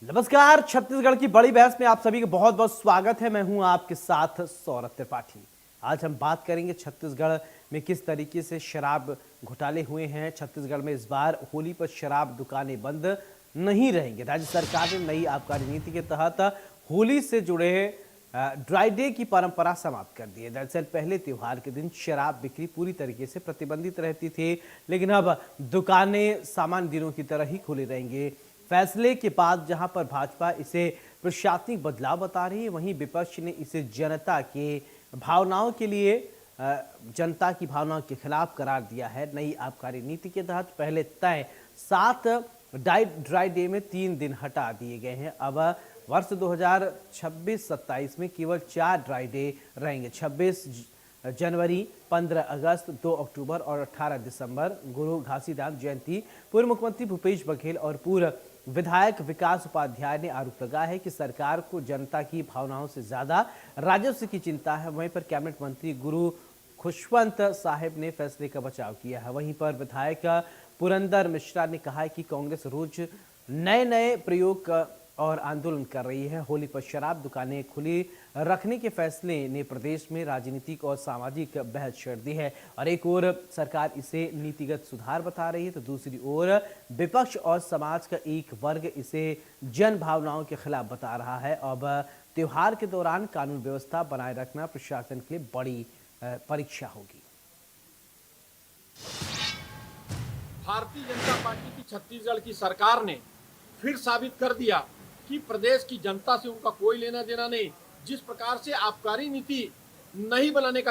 नमस्कार। छत्तीसगढ़ की बड़ी बहस में आप सभी का बहुत बहुत स्वागत है। मैं हूं आपके साथ सौरभ त्रिपाठी। आज हम बात करेंगे छत्तीसगढ़ में किस तरीके से शराब घोटाले हुए हैं। छत्तीसगढ़ में इस बार होली पर शराब दुकानें बंद नहीं रहेंगे। राज्य सरकार ने नई आबकारी नीति के तहत होली से जुड़े ड्राई डे की परंपरा समाप्त कर दी है। दरअसल पहले त्योहार के दिन शराब बिक्री पूरी तरीके से प्रतिबंधित रहती थी, लेकिन अब दुकानें सामान्य दिनों की तरह ही खुली रहेंगी। फैसले के बाद जहां पर भाजपा इसे प्रशासनिक बदलाव बता रही है, वहीं विपक्ष ने इसे जनता की भावनाओं के खिलाफ करार दिया है। नई आबकारी नीति के तहत पहले तय 7 ड्राई डे में 3 दिन हटा दिए गए हैं। अब वर्ष 2026-27 में केवल 4 ड्राई डे रहेंगे। 26 जनवरी, 15 अगस्त, 2 अक्टूबर और 18 दिसंबर। गुरु घासीदास जयंती। पूर्व मुख्यमंत्री भूपेश बघेल और पूर्व विधायक विकास उपाध्याय ने आरोप लगाया है कि सरकार को जनता की भावनाओं से ज्यादा राजस्व की चिंता है। वहीं पर कैबिनेट मंत्री गुरु खुशवंत साहिब ने फैसले का बचाव किया है। वहीं पर विधायक पुरंदर मिश्रा ने कहा है कि कांग्रेस रोज नए नए प्रयोग और आंदोलन कर रही है। होली पर शराब दुकानें खुली रखने के फैसले ने प्रदेश में राजनीतिक और सामाजिक बहस छेड़ दी है। और एक ओर सरकार इसे नीतिगत सुधार बता रही है, तो दूसरी ओर विपक्ष और समाज का एक वर्ग इसे जन भावनाओं के खिलाफ बता रहा है। अब त्योहार के दौरान कानून व्यवस्था बनाए रखना प्रशासन के लिए बड़ी परीक्षा होगी। भारतीय जनता पार्टी की छत्तीसगढ़ की सरकार ने फिर साबित कर दिया कि प्रदेश की जनता से उनका कोई लेना देना नहीं। जिस प्रकार से आबकारी नीति नया बनाने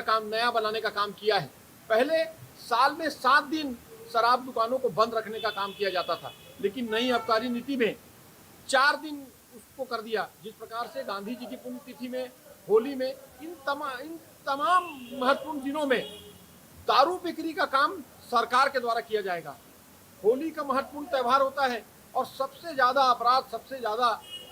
का काम किया है। पहले साल में 7 दिन शराब दुकानों को बंद रखने का काम किया जाता था, लेकिन नई आबकारी नीति में 4 दिन उसको कर दिया। जिस प्रकार से गांधी जी की पुण्यतिथि में, होली में, इन तमाम महत्वपूर्ण दिनों में दारू बिक्री का काम सरकार के द्वारा किया जाएगा। होली का महत्वपूर्ण त्यौहार होता है और सबसे ज्यादा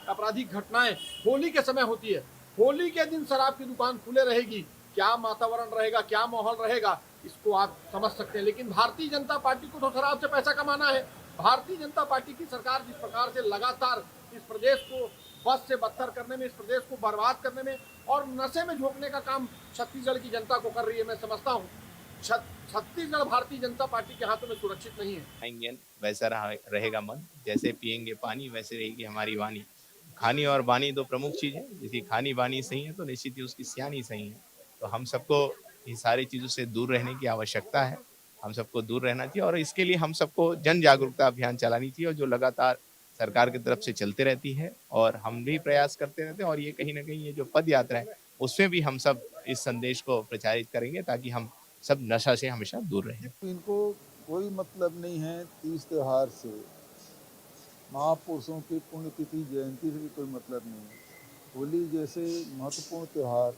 आपराधिक घटनाएं होली के समय होती है। होली के दिन शराब की दुकान खुले रहेगी, क्या वातावरण रहेगा, क्या माहौल रहेगा, इसको आप समझ सकते हैं। लेकिन भारतीय जनता पार्टी को तो शराब से पैसा कमाना है। भारतीय जनता पार्टी की सरकार जिस प्रकार से लगातार इस प्रदेश को बस से बदतर करने में, इस प्रदेश को बर्बाद करने में और नशे में झोंकने का काम छत्तीसगढ़ की जनता को कर रही है, मैं समझता हूँ छत्तीसगढ़ भारतीय जनता पार्टी के हाथों में सुरक्षित नहीं है। खाएंगे वैसा रहेगा मन, जैसे पिएंगे पानी वैसे रहेगी हमारी वाणी। खानी और बानी दो प्रमुख चीज है। यदि खानी बानी सही है तो निश्चित ही उसकी सियानी सही है। तो हम सबको इन सारी चीजों से दूर रहने की आवश्यकता है। हम सबको दूर रहना चाहिए और इसके लिए हम सबको जन जागरूकता अभियान चलानी चाहिए, और जो लगातार सरकार की तरफ से चलते रहती है और हम भी प्रयास करते रहते हैं। और ये कहीं ना कहीं ये जो पद यात्रा है उसमें भी हम सब इस संदेश को प्रचारित करेंगे ताकि हम सब नशा से हमेशा दूर रहें। इनको कोई मतलब नहीं है तीज त्योहार से, महापुरुषों की पुण्यतिथि जयंती से भी कोई मतलब नहीं है। होली जैसे महत्वपूर्ण त्योहार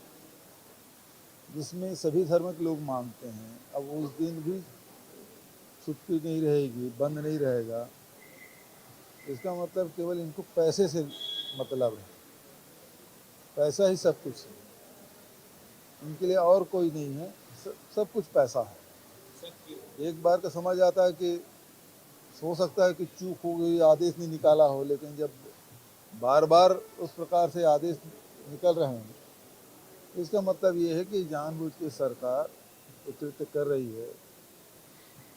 जिसमें सभी धर्म के लोग मानते हैं, अब उस दिन भी छुट्टी नहीं रहेगी, बंद नहीं रहेगा। इसका मतलब केवल इनको पैसे से मतलब है, पैसा ही सब कुछ है इनके लिए, और कोई नहीं है। सब कुछ पैसा है। एक बार तो समझ आता है कि हो सकता है कि चूक हो गई, आदेश नहीं निकाला हो, लेकिन जब बार बार उस प्रकार से आदेश निकल रहे हैं, इसका मतलब ये है कि जानबूझ के सरकार उत्कृत कर रही है।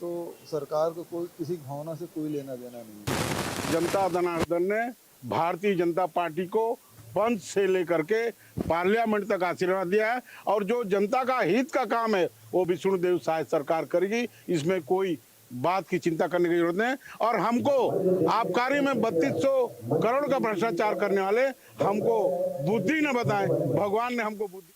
तो सरकार को कोई किसी भावना से कोई लेना देना नहीं है। जनता जनार्दन ने भारतीय जनता पार्टी को पंच से लेकर के पार्लियामेंट तक आशीर्वाद दिया है, और जो जनता का हित का काम है वो विष्णुदेव साय सरकार करेगी। इसमें कोई बात की चिंता करने की जरूरत नहीं। और हमको आबकारी में 3200 करोड़ का भ्रष्टाचार करने वाले हमको बुद्धि न बताएं, भगवान ने हमको बुद्धि।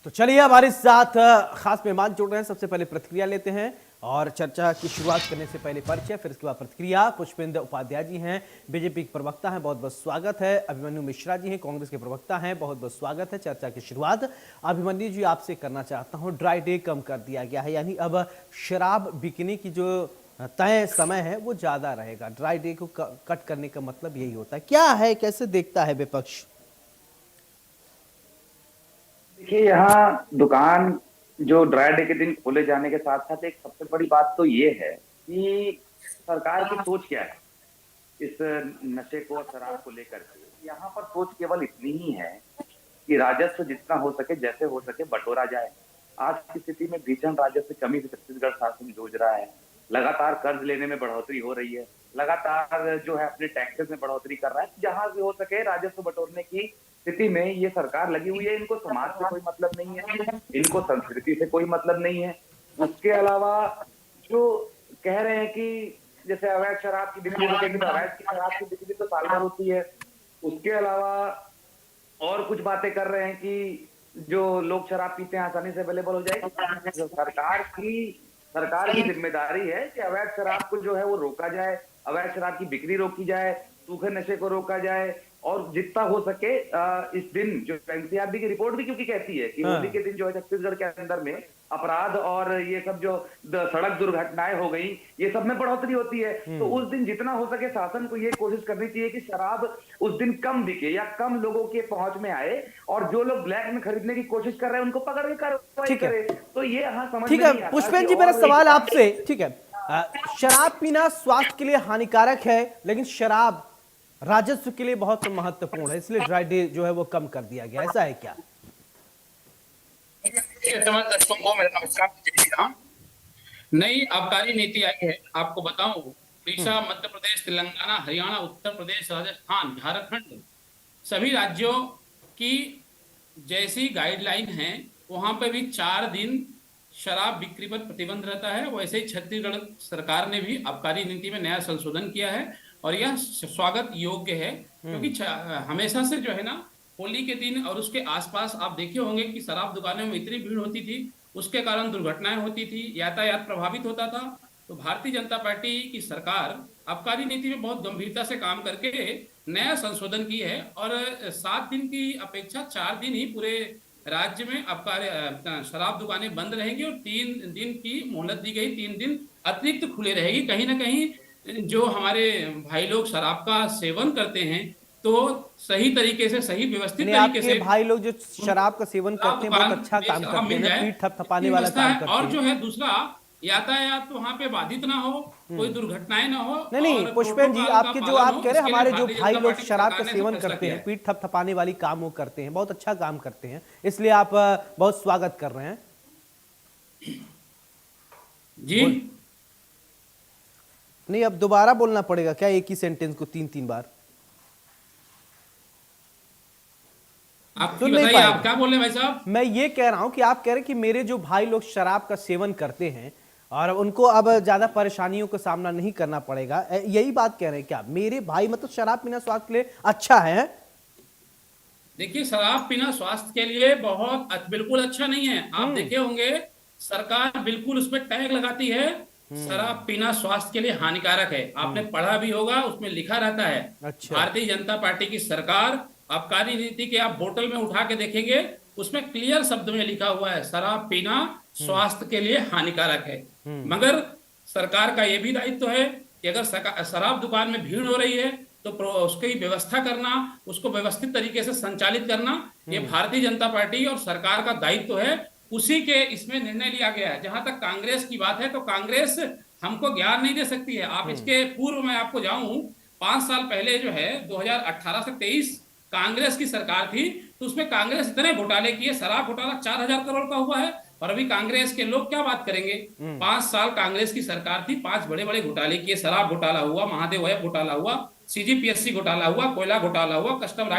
तो चलिए हमारे साथ खास मेहमान जुड़ रहे हैं। सबसे पहले प्रतिक्रिया लेते हैं और चर्चा की शुरुआत करने से पहले परिचय, फिर इसके बाद प्रतिक्रिया। पुष्पेंद्र उपाध्याय जी हैं, बीजेपी के प्रवक्ता हैं, बहुत बहुत स्वागत है। अभिमन्यु मिश्रा जी हैं, कांग्रेस के प्रवक्ता हैं, बहुत बहुत स्वागत है। चर्चा की शुरुआत अभिमन्यु जी आपसे करना चाहता हूं। ड्राई डे कम कर दिया गया है, यानी अब शराब बिकने की जो तय समय है वो ज्यादा रहेगा। ड्राई डे को कट करने का मतलब यही होता है, क्या है, कैसे देखता है विपक्ष? देखिए, यहाँ दुकान जो ड्राई डे के दिन खोले जाने के साथ साथ एक सबसे बड़ी बात तो ये है कि सरकार की सोच क्या है। इस नशे को और शराब को लेकर के। यहाँ पर सोच केवल इतनी ही है कि राजस्व जितना हो सके, जैसे हो सके बटोरा जाए। आज की स्थिति में भीषण राजस्व कमी से छत्तीसगढ़ शासन जूझ रहा है। लगातार कर्ज लेने में बढ़ोतरी हो रही है, लगातार जो है अपने टैक्सेस में बढ़ोतरी कर रहा है। जहां से हो सके राजस्व बटोरने की स्थिति में ये सरकार लगी हुई है। इनको समाज से कोई मतलब नहीं है, इनको संस्कृति से कोई मतलब नहीं है। उसके अलावा जो कह रहे हैं कि जैसे अवैध शराब की बिक्री रुकेगी, तो अवैध की शराब की बिक्री तो साल भर होती है। उसके अलावा और कुछ बातें कर रहे हैं कि जो लोग शराब पीते हैं आसानी से अवेलेबल हो जाएगी। जो सरकार की जिम्मेदारी है कि अवैध शराब को जो है वो रोका जाए, अवैध शराब की बिक्री रोकी जाए, सूखे नशे को रोका जाए, और जितना हो सके इस दिन जो एनसीआरबी की रिपोर्ट भी क्योंकि कहती है कि होली के दिन जो है छत्तीसगढ़ के अंदर में अपराध और ये सब जो सड़क दुर्घटनाएं हो गई, ये सब में बढ़ोतरी होती है। तो उस दिन जितना हो सके शासन को ये कोशिश करनी चाहिए कि शराब उस दिन कम बिके या कम लोगों के पहुंच में आए, और जो लोग ब्लैक में खरीदने की कोशिश कर रहे हैं उनको पकड़ के कार्रवाई करे। तो ये यहाँ समझ ठीक में नहीं है आता पुष्पेंद्र कि जी, मेरा और सवाल एक- आपसे, ठीक है, शराब पीना स्वास्थ्य के लिए हानिकारक है, लेकिन शराब राजस्व के लिए बहुत महत्वपूर्ण है, इसलिए ड्राई डे जो है वो कम कर दिया गया, ऐसा है क्या? तमाम दर्शकों को मेरा नमस्कार। जय श्री राम। नई आबकारी नीति आई है। आपको बताऊं, उड़ीसा, मध्य प्रदेश, तेलंगाना, हरियाणा, उत्तर प्रदेश, राजस्थान, झारखंड, सभी राज्यों की जैसी गाइडलाइन है वहां पे भी 4 दिन शराब बिक्री पर प्रतिबंध रहता है। वैसे ही छत्तीसगढ़ सरकार ने भी आबकारी नीति में नया संशोधन किया है और यह स्वागत योग्य है, क्योंकि हमेशा से जो है ना होली के दिन और उसके आसपास आप देखे होंगे कि शराब दुकानों में इतनी भीड़ होती थी, उसके कारण दुर्घटनाएं होती थी, यातायात प्रभावित होता था। तो भारतीय जनता पार्टी की सरकार आबकारी नीति में बहुत गंभीरता से काम करके नया संशोधन की है और 7 दिन की अपेक्षा 4 दिन ही पूरे राज्य में आबकारी शराब दुकानें बंद रहेंगी और 3 दिन की मोहलत दी गई, 3 दिन अतिरिक्त खुले रहेगी। कहीं ना कहीं जो हमारे भाई लोग शराब का सेवन करते हैं तो सही तरीके से, सही व्यवस्थित नहीं, तरीके आपके से भाई लोग जो शराब का सेवन करते हैं बहुत अच्छा काम करते हैं, पीठ थपथपाने वाला काम करते और हैं। जो है दूसरा, यातायात वहां पे बाधित ना हो, कोई दुर्घटनाएं ना हो। नहीं, और पुष्पेंद्र जी, प्रोटोकॉल का आपके जो पालन आप हो, कह रहे हैं इसके लिए हमारे जो भारतीय भाई जनता लोग पार्टी शराब का सरकार ने सेवन फैसला करते किया हैं, है। पीठ थपथपाने वाली काम वो करते हैं, बहुत अच्छा काम करते हैं, इसलिए आप बहुत स्वागत कर रहे हैं जी। नहीं, अब दोबारा बोलना पड़ेगा क्या एक ही सेंटेंस को 3-3 बार? आप सुन नहीं बताइए, पाएंगे। आप क्या बोल रहे हैं भाई साहब? मैं ये कह रहा हूं कि आप कह रहे हैं कि मेरे जो भाई लोग शराब का सेवन करते हैं और उनको अब ज्यादा परेशानियों का सामना नहीं करना पड़ेगा, यही बात कह रहे हैं क्या? मेरे भाई मतलब शराब पीना स्वास्थ्य के लिए अच्छा है? देखिए, शराब पीना स्वास्थ्य के लिए बिल्कुल अच्छा नहीं है। आप देखे होंगे सरकार बिल्कुल उस पर टैग लगाती है, शराब पीना स्वास्थ्य के लिए हानिकारक है। आपने पढ़ा भी होगा, उसमें लिखा रहता है। अच्छा। भारतीय जनता पार्टी की सरकार आबकारी नीति के आप बोतल में उठा के देखेंगे, उसमें क्लियर शब्द में लिखा हुआ है शराब पीना स्वास्थ्य के लिए हानिकारक है। मगर सरकार का यह भी दायित्व है कि अगर शराब दुकान में भीड़ हो रही है तो उसकी व्यवस्था करना, उसको व्यवस्थित तरीके से संचालित करना, ये भारतीय जनता पार्टी और सरकार का दायित्व है। उसी के इसमें निर्णय लिया गया है। जहां तक कांग्रेस की बात है तो कांग्रेस हमको ज्ञान नहीं दे सकती है। आप इसके पूर्व में आपको जाऊं, 5 साल पहले जो है 2018 से 23 कांग्रेस की सरकार थी, तो उसमें कांग्रेस इतने घोटाले किए, शराब घोटाला 4000 करोड़ का हुआ है। और अभी कांग्रेस के लोग क्या बात करेंगे? 5 साल कांग्रेस की सरकार थी, 5 बड़े बड़े घोटाले किए, शराब घोटाला हुआ, महादेव वैब घोटाला हुआ, सीजीपीएससी घोटाला हुआ, कोयला घोटाला हुआ, कस्टम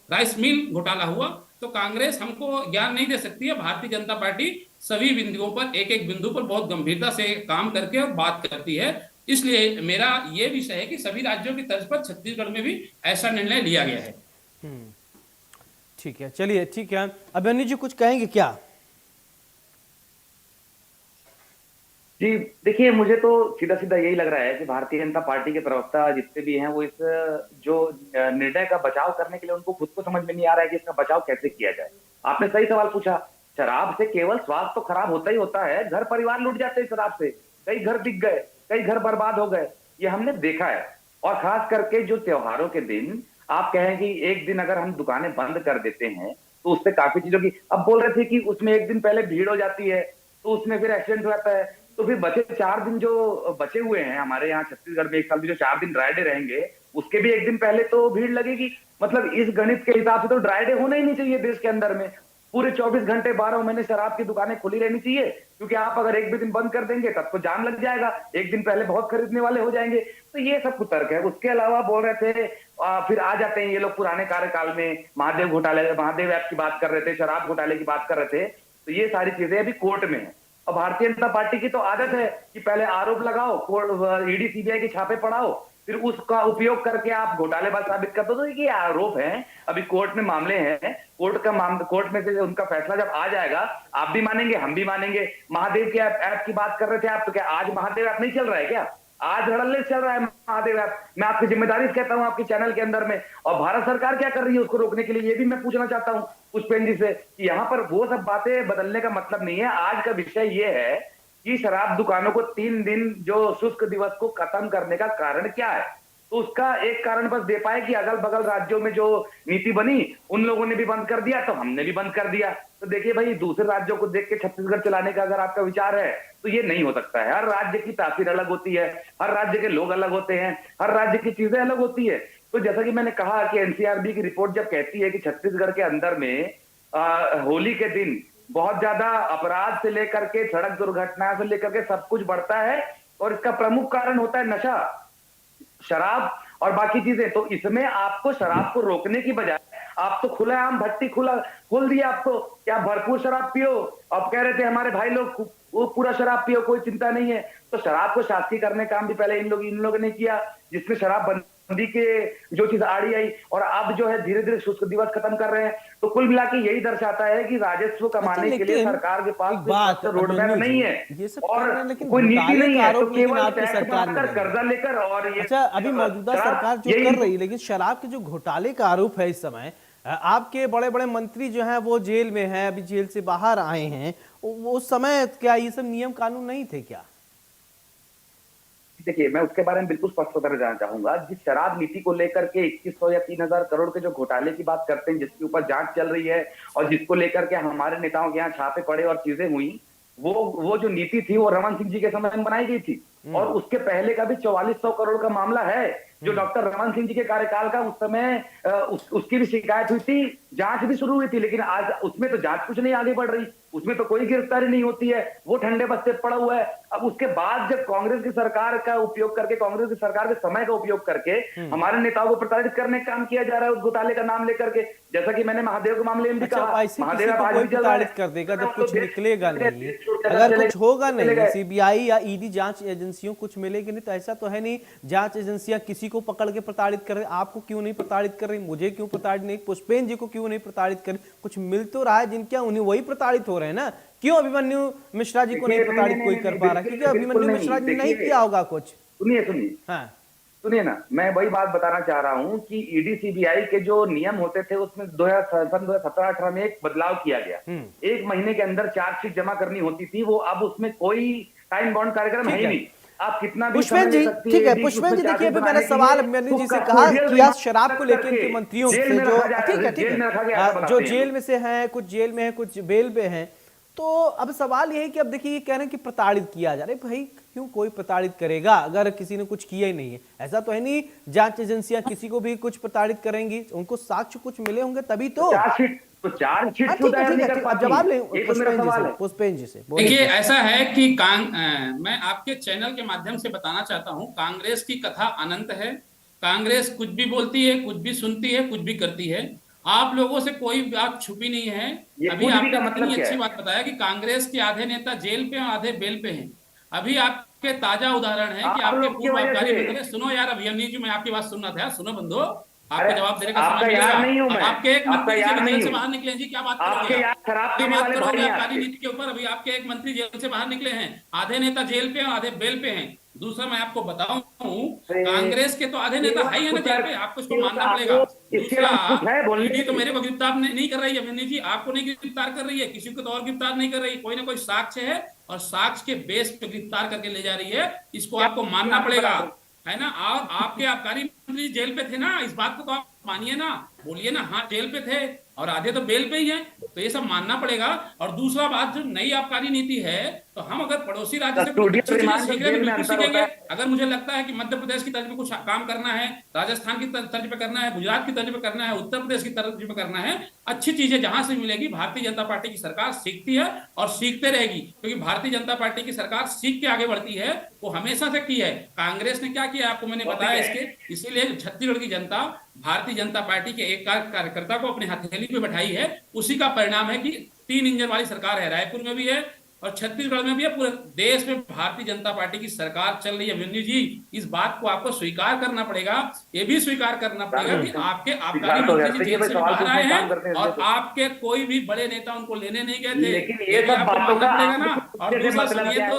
राइस मिल घोटाला हुआ। तो कांग्रेस हमको ज्ञान नहीं दे सकती है। भारतीय जनता पार्टी सभी बिंदुओं पर, एक एक बिंदु पर बहुत गंभीरता से काम करके और बात करती है। इसलिए मेरा ये विषय है कि सभी राज्यों की तर्ज पर छत्तीसगढ़ में भी ऐसा निर्णय लिया गया है। ठीक है, चलिए, ठीक है। अभिमन्यु जी कुछ कहेंगे क्या? जी देखिए, मुझे तो सीधा सीधा यही लग रहा है कि भारतीय जनता पार्टी के प्रवक्ता जितने भी हैं वो इस जो निर्णय का बचाव करने के लिए उनको खुद को समझ में नहीं आ रहा है कि इसका बचाव कैसे किया जाए। आपने सही सवाल पूछा। शराब से केवल स्वास्थ्य तो खराब होता ही होता है, घर परिवार लूट जाते हैं शराब से, कई घर बिक गए, कई घर बर्बाद हो गए, ये हमने देखा है। और खास करके जो त्योहारों के दिन आप कहें कि एक दिन अगर हम दुकानें बंद कर देते हैं तो उससे काफी चीजों की, अब बोल रहे थे कि उसमें एक दिन पहले भीड़ हो जाती है तो उसमें फिर एक्सीडेंट हो जाता है। तो फिर बचे 4 दिन जो बचे हुए हैं हमारे यहाँ छत्तीसगढ़ में, एक साल में जो 4 दिन ड्राई डे रहेंगे, उसके भी एक दिन पहले तो भीड़ लगेगी। मतलब इस गणित के हिसाब से तो ड्राई डे होना ही नहीं चाहिए देश के अंदर में। पूरे 24 घंटे 12 महीने शराब की दुकानें खुली रहनी चाहिए, क्योंकि आप अगर एक भी दिन बंद कर देंगे तब तो जाम लग जाएगा, एक दिन पहले बहुत खरीदने वाले हो जाएंगे। तो ये सब कुतर्क है। उसके अलावा बोल रहे थे फिर आ जाते हैं ये लोग पुराने कार्यकाल में, महादेव घोटाले, महादेव ऐप की बात कर रहे थे, शराब घोटाले की बात कर रहे थे। तो ये सारी चीजें अभी कोर्ट में है। और भारतीय जनता पार्टी की तो आदत है कि पहले आरोप लगाओ, ईडी सीबीआई के छापे पड़ाओ, फिर उसका उपयोग करके आप घोटालेबाज साबित कर दो। तो ये आरोप है, अभी कोर्ट में मामले हैं, कोर्ट में से उनका फैसला जब आ जाएगा, आप भी मानेंगे, हम भी मानेंगे। महादेव के ऐप की बात कर रहे थे आप, तो क्या आज महादेव ऐप नहीं चल रहा है क्या? आज धड़ल्ले चल रहा है महादेव ऐप। मैं आपकी जिम्मेदारी से कहता हूं आपके चैनल के अंदर में। और भारत सरकार क्या कर रही है उसको रोकने के लिए, ये भी मैं पूछना चाहता हूं पुष्पेंद्र जी से कि यहाँ पर वो सब बातें बदलने का मतलब नहीं है। आज का विषय ये है कि शराब दुकानों को 3 दिन जो शुष्क दिवस को खत्म करने का कारण क्या है। तो उसका एक कारण बस दे पाए कि अगल बगल राज्यों में जो नीति बनी उन लोगों ने भी बंद कर दिया, तो हमने भी बंद कर दिया। तो देखिए भाई, दूसरे राज्यों को देख के छत्तीसगढ़ चलाने का अगर आपका विचार है तो ये नहीं हो सकता है। हर राज्य की तासीर अलग होती है, हर राज्य के लोग अलग होते हैं, हर राज्य की चीजें अलग होती है। तो जैसा कि मैंने कहा कि एनसीआरबी की रिपोर्ट जब कहती है कि छत्तीसगढ़ के अंदर में होली के दिन बहुत ज्यादा अपराध से लेकर के सड़क दुर्घटना से लेकर के सब कुछ बढ़ता है, और इसका प्रमुख कारण होता है नशा, शराब और बाकी चीजें। तो इसमें आपको शराब को रोकने की बजाय आप तो खुलेआम भट्टी खोल दिया आपको, क्या भरपूर शराब पियो। अब कह रहे थे हमारे भाई लोग वो पूरा शराब पियो, कोई चिंता नहीं है। तो शराब को शास्त्रीय करने का काम भी पहले इन लोगों ने किया, जिसमें शराब बंदी के जो चीज आड़ी आई, और अब जो है धीरे धीरे शुष्क दिवस खत्म कर रहे हैं। तो कुल मिला के यही दर्शाता है कि राजस्व कमाने के लिए सरकार के पास रोड मैप नहीं है और कोई नीति नहीं है, तो केवल टैक्स मारकर कर्जा लेकर और ये। अच्छा, अभी मौजूदा सरकार जो कर रही है, लेकिन शराब के जो घोटाले का आरोप है इस समय, आपके बड़े बड़े मंत्री जो हैं वो जेल में हैं, अभी जेल से बाहर आए हैं, उस समय क्या ये सब नियम कानून नहीं थे क्या? देखिए, मैं उसके बारे में बिल्कुल स्पष्ट होकर जानना चाहूंगा। जिस शराब नीति को लेकर के 2100 या 3000 करोड़ के जो घोटाले की बात करते हैं, जिसके ऊपर जांच चल रही है और जिसको लेकर के हमारे नेताओं के यहाँ छापे पड़े और चीजें हुई, वो जो नीति थी वो रमन सिंह जी के समय में बनाई गई थी। और उसके पहले का भी 4400 करोड़ का मामला है जो डॉक्टर रमन सिंह जी के कार्यकाल का, उस समय उसकी भी शिकायत हुई थी, जांच भी शुरू हुई थी, लेकिन आज उसमें तो जांच कुछ नहीं आगे बढ़ रही, उसमें तो कोई गिरफ्तारी नहीं होती है, वो ठंडे बस्ते पड़ा हुआ है। अब उसके बाद जब कांग्रेस की सरकार का उपयोग करके, कांग्रेस की सरकार के समय का उपयोग करके हमारे नेताओं को प्रताड़ित करने का काम किया जा रहा है उस घोटाले का नाम लेकर के, जैसा कि मैंने महादेव के मामले में भी कहा। महादेव आज भी प्रताड़ित कर देगा जब कुछ निकलेगा नहीं, अगर कुछ होगा नहीं, सीबीआई या ईडी जांच एजेंसियों कुछ मिलेगी नहीं, तो ऐसा तो है नहीं जांच एजेंसियां किसी को पकड़ के प्रताड़ित कर रही। आपको क्यों नहीं प्रताड़ित कर रही, मुझे क्यों प्रताड़ित नहीं, पुष्पेंद्र जी को क्यों नहीं प्रताड़ित कर रही? कुछ मिल तो रहा है जिनके उन्हें वही प्रताड़ित हो रहे हैं ना। क्यों अभिमन्यु मिश्रा जी को नहीं प्रताड़ित कोई कर पा रहा? क्योंकि अभिमन्यु मिश्रा जी ने नहीं किया होगा कुछ। सुनिए ना, मैं वही बात बताना चाह रहा हूं कि ईडी सीबीआई के जो नियम होते थे उसमें 2017-18 में एक बदलाव किया गया। 1 महीने के अंदर चार्जशीट जमा करनी होती थी, वो अब उसमें कोई टाइम बाउंड कार्यक्रम है ही नहीं। आप कितना भी पुष्पेंद्र जी, ठीक है पुष्पेंद्र जी, देखिए अभी मैंने सवाल अभिमन्यु जी से कहा कि आज शराब को लेकर इनके मंत्रियों से जो ठीक है जो जेल में से हैं, कुछ जेल में हैं, कुछ बेल पे हैं, तो अब सवाल ये है कि अब देखिए ये कह रहे हैं कि प्रताड़ित किया जा रहा है। भाई क्यों कोई प्रताड़ित करेगा अगर किसी ने कुछ किया ही नहीं है? ऐसा तो है नहीं जांच एजेंसियां किसी को भी कुछ प्रताड़ित करेंगी, उनको साक्ष्य कुछ मिले होंगे तभी तो। जवाब लें पुष्पेंद्र जी से। देखिए, ऐसा है कि मैं आपके चैनल के माध्यम से बताना चाहता हूं, कांग्रेस की कथा अनंत है। कांग्रेस कुछ भी बोलती है, कुछ भी सुनती है, कुछ भी करती है। आप लोगों से कोई बात छुपी नहीं है। अभी आपने इतनी अच्छी बात बताया कि कांग्रेस के आधे नेता जेल पे हैं, आधे बेल पे हैं। अभी आपके ताजा उदाहरण है कि आपके पूर्व आबकारी मंत्री, सुनो यार अभिमन्यु जी, मैं आपकी बात सुनना था, सुनो बंधु, आपको जवाब देने का समय मिलेगा। आपके एक मंत्री जेल से बाहर निकले हैं जी, क्या बात करोगे आबकारी नीति के ऊपर? अभी आपके एक मंत्री जेल से बाहर निकले हैं, आधे नेता जेल पे हैं, आधे बेल पे हैं। दूसरा मैं आपको बताऊं, कांग्रेस के तो आधे नेता है ही ना जेल पे, आपको इसको मानना पड़ेगा। दूसरा, ईडी तो मेरे को गिरफ्तार नहीं कर रही है अभिमन्यु जी, आपको नहीं गिरफ्तार कर रही है, किसी को तो और गिरफ्तार नहीं कर रही, कोई ना कोई साक्ष्य है और साक्ष्य के बेस पे गिरफ्तार करके ले जा रही है, इसको आपको मानना पड़ेगा, है ना। और आपके आबकारी मंत्री जेल पे थे ना, इस बात को तो आप मानिए ना, बोलिए ना, हाँ जेल पे थे और आधे तो बेल पे ही हैं। तो ये सब मानना पड़ेगा। और दूसरा बात, जो नई आबकारी नीति है, तो हम अगर पड़ोसी राज्य से कुछ अच्छी चीजें सीख रहे हैं तो बिल्कुल सीखेंगे। अगर मुझे लगता है कि मध्य प्रदेश की तर्ज पे कुछ काम करना है, राजस्थान की तर्ज पे करना है, गुजरात की तर्ज पे करना है, उत्तर प्रदेश की तर्ज पे करना है, अच्छी चीजें जहां से मिलेगी भारतीय जनता पार्टी की सरकार सीखती है और सीखते रहेगी, क्योंकि भारतीय जनता पार्टी की सरकार सीख के आगे बढ़ती है। वो हमेशा से की है। कांग्रेस ने क्या किया आपको मैंने बताया इसके, इसीलिए छत्तीसगढ़ की जनता भारतीय जनता पार्टी के एक कार्यकर्ता को अपने हथेली पे बैठाई है। उसी का परिणाम है कि 3 इंजन वाली सरकार है, रायपुर में भी है और छत्तीसगढ़ में भी है। पूरे देश में भारतीय जनता पार्टी की सरकार चल रही है। विन्नी जी, इस बात को आपको स्वीकार करना पड़ेगा, ये भी स्वीकार करना पड़ेगा कि आपके आबकारी मंत्री जी जेल से बाहर आए हैं और आपके कोई भी बड़े नेता उनको लेने नहीं गए थे। लेकिन ये सब बातों का पड़ेगा ना। और दूसरा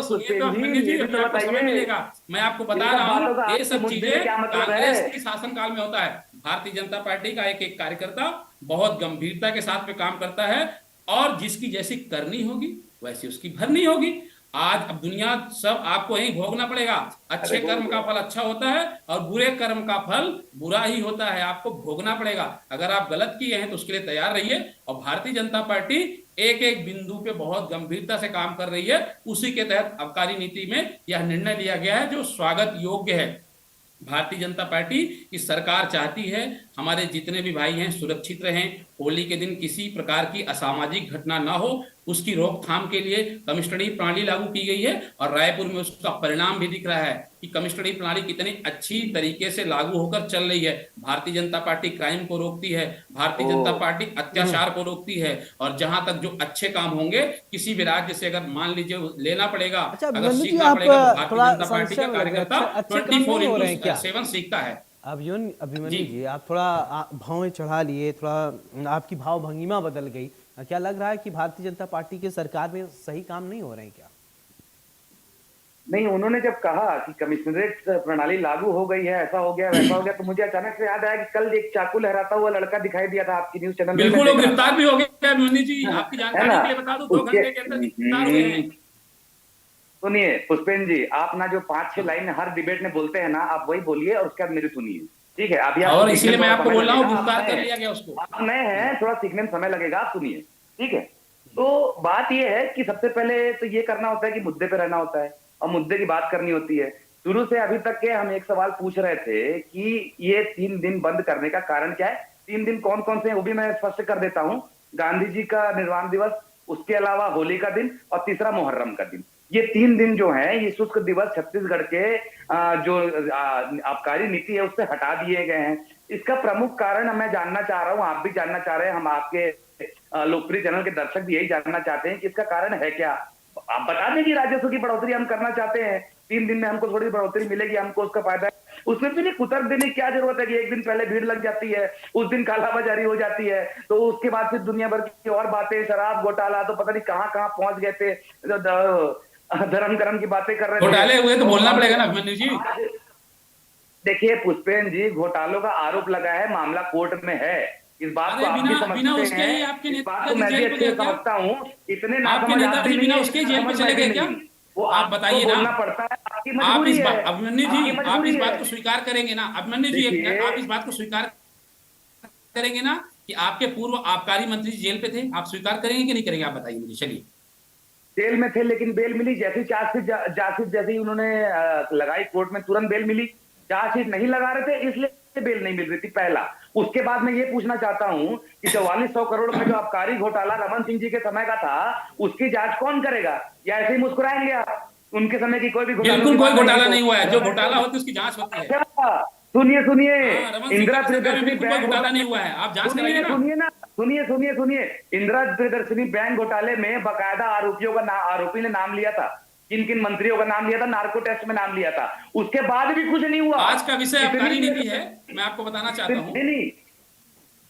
सुनिए तो विन्नी जी, आपको समय मिलेगा, मैं आपको बता रहा हूँ ये सब चीजें कांग्रेस के शासनकाल में होता है। भारतीय जनता पार्टी का एक एक कार्यकर्ता बहुत गंभीरता के साथ में काम करता है और जिसकी जैसी करनी होगी वैसी उसकी भरनी होगी। आज अब दुनिया सब आपको यही भोगना पड़ेगा। अच्छे कर्म का फल अच्छा होता है और बुरे कर्म का फल बुरा ही होता है, आपको भोगना पड़ेगा। अगर आप गलत किए हैं तो उसके लिए तैयार रहिए। और भारतीय जनता पार्टी एक एक बिंदु पे बहुत गंभीरता से काम कर रही है। उसी के तहत आबकारी नीति में यह निर्णय लिया गया है जो स्वागत योग्य है। भारतीय जनता पार्टी की सरकार चाहती है हमारे जितने भी भाई हैं सुरक्षित रहें, होली के दिन किसी प्रकार की असामाजिक घटना ना हो, उसकी रोकथाम के लिए कमिश्नरी प्रणाली लागू की गई है और रायपुर में उसका परिणाम भी दिख रहा है कि कमिश्नरी प्रणाली कितनी अच्छी तरीके से लागू होकर चल रही है। भारतीय जनता पार्टी क्राइम को रोकती है, भारतीय जनता पार्टी अत्याचार को रोकती है और जहां तक जो अच्छे काम होंगे किसी भी राज्य से अगर मान लीजिए लेना पड़ेगा, अगर सीखना पड़ेगा तो भारतीय जनता पार्टी का कार्यकर्ता 24/7 सीखता है। अभिमन्यु जी, आप थोड़ा भाव चढ़ा लिए, थोड़ा आपकी भाव भंगिमा बदल गई। क्या लग रहा है कि भारतीय जनता पार्टी की सरकार में सही काम नहीं हो रहे हैं क्या? नहीं, उन्होंने जब कहा कि कमिश्नरेट प्रणाली लागू हो गई है, ऐसा हो गया वैसा हो गया, तो मुझे अचानक से याद आया कि कल एक चाकू लहराता हुआ लड़का दिखाई दिया था आपकी न्यूज चैनल में। बिल्कुल, वो गिरफ्तार भी हो गया अभिमन्यु जी। आपकी जानकारी के लिए बता दूं 2 घंटे के अंदर गिरफ्तार हुए हैं। सुनिए पुष्पेंद्र जी, आप ना जो 5-6 लाइन हर डिबेट में बोलते हैं ना, आप वही बोलिए और उसके बाद मेरी सुनिए, ठीक है? अभी और इसीलिए मैं आपको बोल रहा हूँ गिरफ्तार कर लिया गया उसको। आप नए हैं, थोड़ा सीखने में समय लगेगा, आप सुनिए, ठीक है? तो बात ये है कि सबसे पहले तो ये करना होता है कि मुद्दे पे रहना होता है और मुद्दे की बात करनी होती है। शुरू से अभी तक के हम एक सवाल पूछ रहे थे कि ये 3 दिन बंद करने का कारण क्या है। 3 दिन कौन कौन से हैं वो भी मैं स्पष्ट कर देता हूँ। गांधी जी का निर्वाण दिवस, उसके अलावा होली का दिन और तीसरा मुहर्रम का दिन। ये 3 दिन जो है ये शुष्क दिवस छत्तीसगढ़ के जो आबकारी नीति है उससे हटा दिए गए हैं। इसका प्रमुख कारण मैं जानना चाह रहा हूँ, आप भी जानना चाह रहे हैं, हम आपके लोकप्रिय चैनल के दर्शक भी यही जानना चाहते हैं कि इसका कारण है क्या। आप बता दें कि राजस्व की बढ़ोतरी हम करना चाहते हैं, 3 दिन में हमको थोड़ी बढ़ोतरी मिलेगी, हमको उसका फायदा है। उसमें भी नहीं कुतर्क देने की क्या जरूरत है कि एक दिन पहले भीड़ लग जाती है, उस दिन कालाबाजारी हो जाती है, तो उसके बाद फिर दुनिया भर की और बातें, शराब घोटाला, तो पता नहीं कहाँ कहाँ पहुंच गए थे, धर्म कर्म की बातें कर रहे थे। घोटाले हुए तो बोलना पड़ेगा ना अभिमन्यु जी। देखिए पुष्पेंद्र जी, घोटालों का आरोप लगा है, मामला कोर्ट में है, इस बात को आप भी समझते हैं, इस बात को मैं भी अच्छे से समझता हूँ। इतने नासमझ आदमी बिना उसके जेल में चले गए क्या? वो आप बताइए ना, बोलना पड़ता है, आपकी आप मजबूरी इस है। बात अभिमन्यु जी, आप इस बात को स्वीकार करेंगे ना अभिमन्यु जी, आप इस बात को स्वीकार करेंगे ना कि आपके पूर्व आबकारी मंत्री जेल पे थे? आप स्वीकार करेंगे कि नहीं करेंगे? आप बताइए मुझे। चलिए, जेल में थे लेकिन बेल मिली, जैसी चार्जशीट जैसी उन्होंने लगाई कोर्ट में तुरंत बेल मिली। चार्जशीट नहीं लगा रहे थे इसलिए बेल नहीं मिल रही थी, पहला। उसके बाद मैं ये पूछना चाहता हूं कि 4400 करोड़ का जो आबकारी घोटाला रमन सिंह जी के समय का था, उसकी जांच कौन करेगा? या ऐसे ही मुस्कुराएंगे आप? उनके समय की कोई भी बिल्कुल कोई घोटाला नहीं हुआ है। जो घोटाला होता है उसकी जांच होती है। सुनिए इंदिरा प्रियदर्शनी बैंक घोटाला नहीं हुआ है, आप जांच कराइए ना। सुनिए इंदिरा प्रियदर्शनी बैंक घोटाले में बकायदा आरोपी ने नाम लिया था, किन किन मंत्रियों का नाम लिया था, नार्को टेस्ट में नाम लिया था, उसके बाद भी कुछ नहीं हुआ। आज का विषय आबकारी नीति है, मैं आपको बताना चाहता हूँ। नहीं,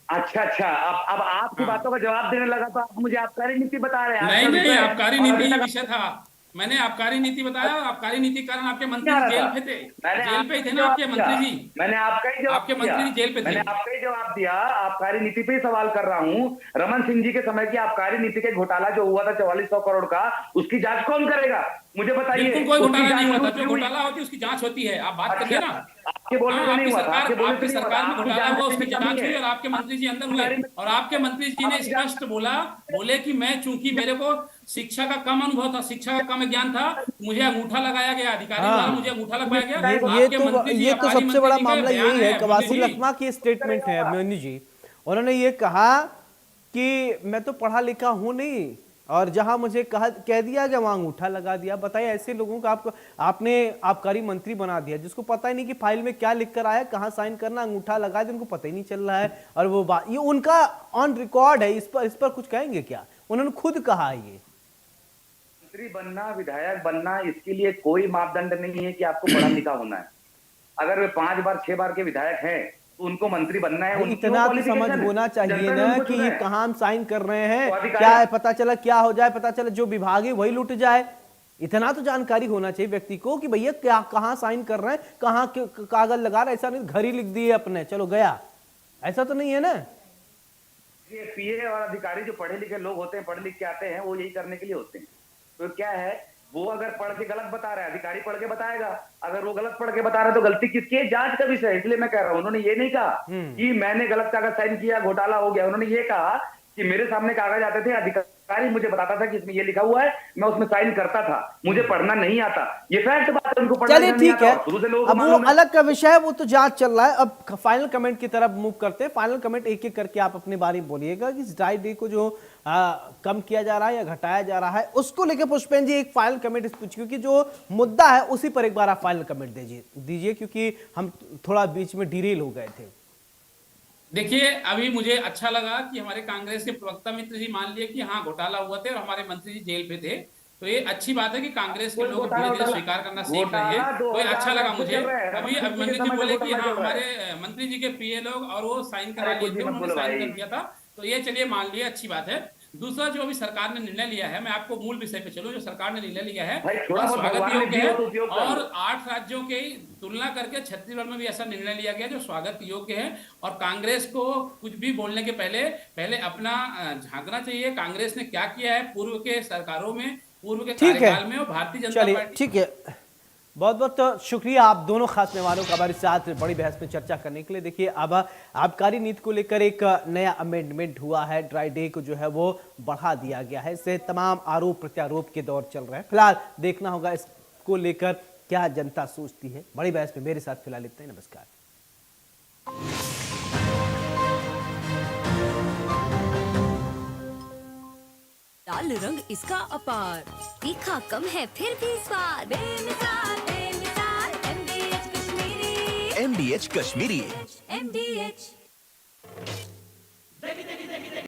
अच्छा, अब आपकी बातों का जवाब देने लगा तो आप मुझे आबकारी नीति बता रहे हैं। नहीं, आबकारी नीति ही विषय था। मैंने आबकारी नीति बताया, आबकारी नीति के कारण आपके मंत्री जेल पे थे, जेल पे थे ना आपके मंत्री जी। मैंने आपका ही जवाब, आपके मंत्री जेल पे थे, मैंने आपका ही जवाब दिया। आबकारी नीति पे ही सवाल कर रहा हूँ। रमन सिंह जी के समय की आबकारी नीति के घोटाला जो हुआ था 4400 करोड़ का, उसकी जांच कौन करेगा? मुझे बताइए। बिल्कुल कोई घोटाला नहीं हुआ था। जो घोटाला होती है उसकी जांच होती है, आप बात करिए ना। आपके बोलने से नहीं हुआ था, आपके बोलने आपकी से नहीं हुआ था, सरकार में आपकी घोटाला हुआ, जानकारी उसकी की जांच कमी हुई है। और आपके मंत्री जी अंदर हुए, और आपके मंत्री जी ने स्पष्ट बोले कि मैं, चूंकि मेरे को शिक्षा का कम अनुभव था, शिक्षा का कम ज्ञान था, मुझे अंगूठा लगाया गया, अधिकारी द्वारा मुझे अंगूठा लगाया गया। आपके मंत्री जी, ये तो आबकारी सबसे मंत्री बड़ा जी का मामला बयान यही है। मोदी कवासी जी। लखमा की स्टेटमेंट है मोनी जी, उन्होंने ये कहा कि मैं तो पढ़ा लिखा हूं नहीं, और जहां मुझे कह दिया गया वहां अंगूठा लगा दिया। बताइए, ऐसे लोगों को आपने आबकारी मंत्री बना दिया जिसको पता ही नहीं कि फाइल में क्या लिख कर आया, कहां साइन करना, अंगूठा लगा दिया, उनको पता ही नहीं चल रहा है। और वो बात ये उनका ऑन रिकॉर्ड है, इस पर कुछ कहेंगे क्या? उन्होंने खुद कहा ये मंत्री बनना, विधायक बनना, इसके लिए कोई मापदंड नहीं है कि आपको पढ़ा लिखा होना है। अगर वे 5 बार 6 बार के विधायक हैं तो उनको मंत्री बनना है। इतना तो समझ होना चाहिए ना कि ये कहाँ हम साइन कर रहे हैं, क्या है, पता चला क्या हो जाए, पता चला जो विभाग है वही लुट जाए। इतना तो जानकारी होना चाहिए व्यक्ति को कि भैया क्या, कहाँ साइन कर रहे हैं, कहाँ कागज लगा रहे हैं। ऐसा नहीं घर ही लिख दिए अपने, चलो गया, ऐसा तो नहीं है ना। ये पीए और अधिकारी जो पढ़े लिखे लोग होते हैं, पढ़ लिख के आते हैं, वो यही करने के लिए होते हैं। तो क्या है, वो अगर पढ़ के गलत बता रहा है, अधिकारी पढ़ के बताएगा। अगर वो गलत पढ़ के बता रहा है तो गलती किसकी है? जांच का विषय है। इसलिए मैं कह रहा हूं, उन्होंने ये नहीं कहा कि मैंने गलत कागज साइन किया, घोटाला हो गया। उन्होंने ये कहा कि मेरे सामने कागज आते थे, अधिकारी मुझे बताता था कि इसमें ये लिखा हुआ है, मैं उसमें साइन करता था, मुझे पढ़ना नहीं आता। ये फैक्ट बात है, उनको पढ़ना चलिए नहीं ठीक है, आता। शुरू से लोगों को अब वो मालूम है। अलग का विषय है, वो तो जांच चल रहा है। अब फाइनल कमेंट की तरफ मूव करते हैं। फाइनल कमेंट एक एक करके आप अपने बारे में बोलिएगा कि ड्राई डे को जो कम किया जा रहा है या घटाया जा रहा है, उसको लेकर पुष्पेन जी एक फाइनल कमेंट इस पूछ, क्योंकि जो मुद्दा है उसी पर एक बार आप फाइनल कमेंट दीजिए, क्योंकि हम थोड़ा बीच में डिरेल हो गए थे। देखिए, अभी मुझे अच्छा लगा कि हमारे कांग्रेस के प्रवक्ता मित्र जी मान लिए कि हाँ घोटाला हुआ थे और हमारे मंत्री जी जेल पे थे। तो ये अच्छी बात है कि कांग्रेस के लोग धीरे धीरे स्वीकार करना सीख रहे हैं। तो ये अच्छा लगा मुझे। अभी अभिमन्यु जी बोले कि हाँ हमारे मंत्री जी के पीए लोग और वो साइन करा लिए थे, उन्होंने साइन कर दिया था। तो ये चलिए मान लिया, अच्छी बात है। दूसरा, जो अभी सरकार ने निर्णय लिया है, मैं आपको मूल विषय पे चलूं, जो सरकार ने निर्णय लिया है स्वागत योग्य है। और 8 राज्यों के तुलना करके छत्तीसगढ़ में भी ऐसा निर्णय लिया गया जो स्वागत योग्य है। और कांग्रेस को कुछ भी बोलने के पहले अपना झांकना चाहिए, कांग्रेस ने क्या किया है पूर्व के सरकारों में, पूर्व के कार्यकाल में, और भारतीय जनता पार्टी। ठीक है, बहुत बहुत शुक्रिया आप दोनों खास मेहमानों का हमारे साथ बड़ी बहस में चर्चा करने के लिए। देखिए, अब आबकारी नीति को लेकर एक नया अमेंडमेंट हुआ है, ड्राई डे को जो है वो बढ़ा दिया गया है। इससे तमाम आरोप प्रत्यारोप के दौर चल रहे हैं। फिलहाल देखना होगा इसको लेकर क्या जनता सोचती है। बड़ी बहस में मेरे साथ फिलहाल इतना ही। नमस्कार। लाल रंग इसका अपार, तीखा कम है फिर भी स्वाद बेमिसाल बेमिसाल MDH Kashmiri MDH Kashmiri. MDH